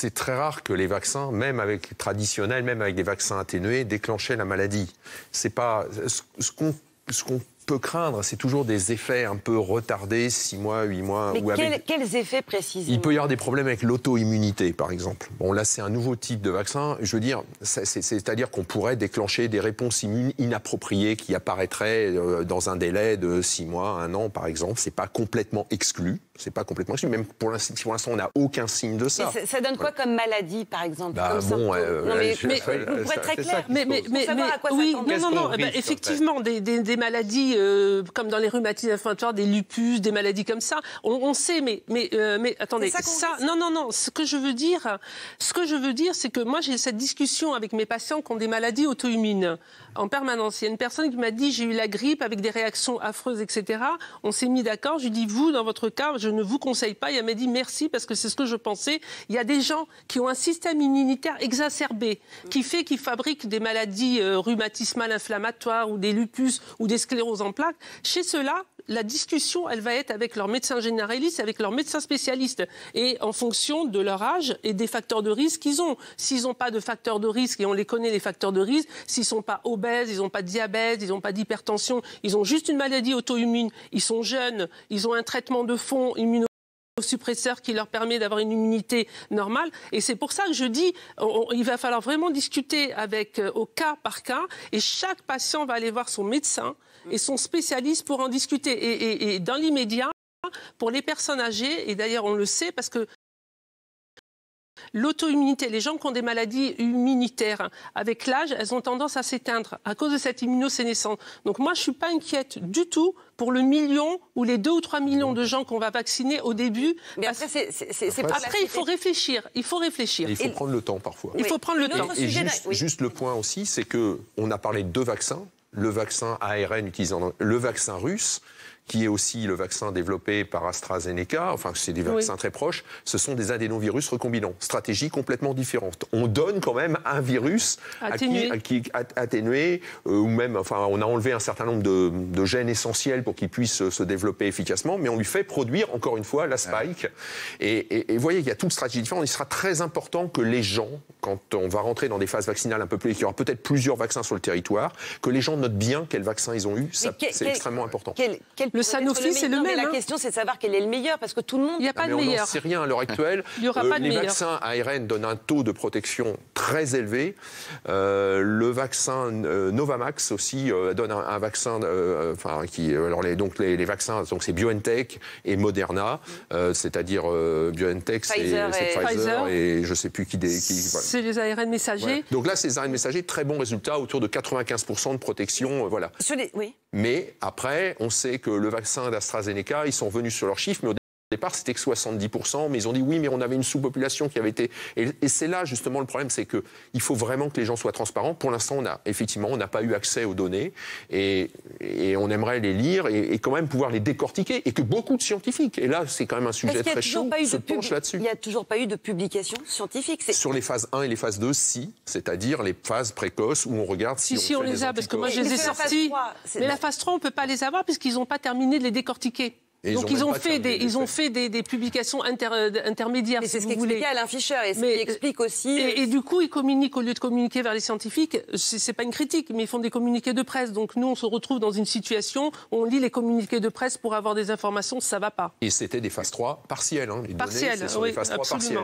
c'est très rare que les vaccins, même avec traditionnels, même avec des vaccins atténués, déclenchaient la maladie. C'est pas ce qu'on peut craindre, c'est toujours des effets un peu retardés, 6 mois, 8 mois. Mais quels effets précisément? Il peut y avoir des problèmes avec l'auto-immunité, par exemple. Bon, là, c'est un nouveau type de vaccin. Je veux dire, c'est-à-dire qu'on pourrait déclencher des réponses immunes inappropriées qui apparaîtraient dans un délai de 6 mois, 1 an, par exemple. C'est pas complètement exclu. C'est pas complètement exclu. Même pour l'instant, on n'a aucun signe de ça. Et ça donne quoi comme maladie, par exemple? Bah, comme bon, pour être très clair, oui, non, effectivement, des maladies comme dans les rhumatismes inflammatoires, des lupus, des maladies comme ça, on sait, mais attendez, non, ce que je veux dire, c'est que moi j'ai cette discussion avec mes patients qui ont des maladies auto-immunes en permanence. Il y a une personne qui m'a dit j'ai eu la grippe avec des réactions affreuses, etc. On s'est mis d'accord. Je lui dis vous, dans votre cas, je ne vous conseille pas. Et elle m'a dit merci parce que c'est ce que je pensais. Il y a des gens qui ont un système immunitaire exacerbé qui fait qu'ils fabriquent des maladies rhumatismales inflammatoires ou des lupus ou des scléroses en plaques. Chez ceux-là, la discussion, elle va être avec leur médecin généraliste, avec leur médecin spécialiste, et en fonction de leur âge et des facteurs de risque qu'ils ont. S'ils n'ont pas de facteurs de risque, et on les connaît les facteurs de risque, s'ils ne sont pas obèses, ils n'ont pas de diabète, ils n'ont pas d'hypertension, ils ont juste une maladie auto-immune, ils sont jeunes, ils ont un traitement de fond immunosuppresseur qui leur permet d'avoir une immunité normale. Et c'est pour ça que je dis, il va falloir vraiment discuter au cas par cas, et chaque patient va aller voir son médecin et son spécialiste pour en discuter. Et dans l'immédiat, pour les personnes âgées, et d'ailleurs on le sait parce que l'auto-immunité, les gens qui ont des maladies immunitaires, avec l'âge, elles ont tendance à s'éteindre à cause de cette immunosénescence. Donc moi, je ne suis pas inquiète du tout pour le million ou les 2 ou 3 millions de gens qu'on va vacciner au début. Mais après, il faut réfléchir. Il faut réfléchir. Et il faut prendre le temps, parfois. Il faut prendre le temps. Et juste le point aussi, c'est qu'on a parlé de 2 vaccins. Le vaccin ARN utilisant le vaccin russe, qui est aussi le vaccin développé par AstraZeneca, enfin c'est des vaccins très proches, ce sont des adénovirus recombinants. Stratégie complètement différente. On donne quand même un virus atténué, ou même, enfin on a enlevé un certain nombre de gènes essentiels pour qu'il puisse se développer efficacement, mais on lui fait produire, encore une fois, la spike. Et vous voyez qu'il y a toute stratégie différente. Il sera très important que les gens, quand on va rentrer dans des phases vaccinales un peu plus, qu'il y aura peut-être plusieurs vaccins sur le territoire, que les gens notent bien quel vaccin ils ont eu. C'est extrêmement important. Le Sanofi, c'est le même. La question, c'est de savoir quel est le meilleur, parce que tout le monde... Il n'y a pas de meilleur. On n'en sait rien à l'heure actuelle. Il n'y aura pas de meilleur. Les vaccins ARN donnent un taux de protection très élevé. Le vaccin Novavax aussi donne un vaccin... les vaccins, donc c'est BioNTech et Moderna, c'est-à-dire BioNTech, c'est Pfizer et je ne sais plus qui... C'est les ARN messagers. Ouais. Donc là, c'est les ARN messagers, très bons résultats, autour de 95% de protection, voilà. Oui. Mais après, on sait que le vaccin d'AstraZeneca, ils sont venus sur leurs chiffres, mais au départ, c'était que 70%, mais ils ont dit oui, mais on avait une sous-population qui avait été... Et c'est là, justement, le problème, c'est qu'il faut vraiment que les gens soient transparents. Pour l'instant, on n'a pas eu accès aux données, et on aimerait les lire et quand même pouvoir les décortiquer, et que beaucoup de scientifiques, et là, c'est quand même un sujet très chaud, se penchent là-dessus. Il n'y a toujours pas eu de publication scientifique. Sur les phases 1 et les phases 2, si, c'est-à-dire les phases précoces où on regarde si on les a, parce que moi, je les ai sortis. Mais la phase 3, on ne peut pas les avoir puisqu'ils n'ont pas terminé de les décortiquer. Donc ils ont fait des publications intermédiaires. Mais c'est ce qu'expliquait Alain Fischer et ce qui explique aussi... Et du coup, ils communiquent, au lieu de communiquer vers les scientifiques, c'est pas une critique, mais ils font des communiqués de presse. Donc nous, on se retrouve dans une situation où on lit les communiqués de presse pour avoir des informations, ça va pas. Et c'était des phases 3 partielles. Les partielles, données, ce sont des phases 3 partielles.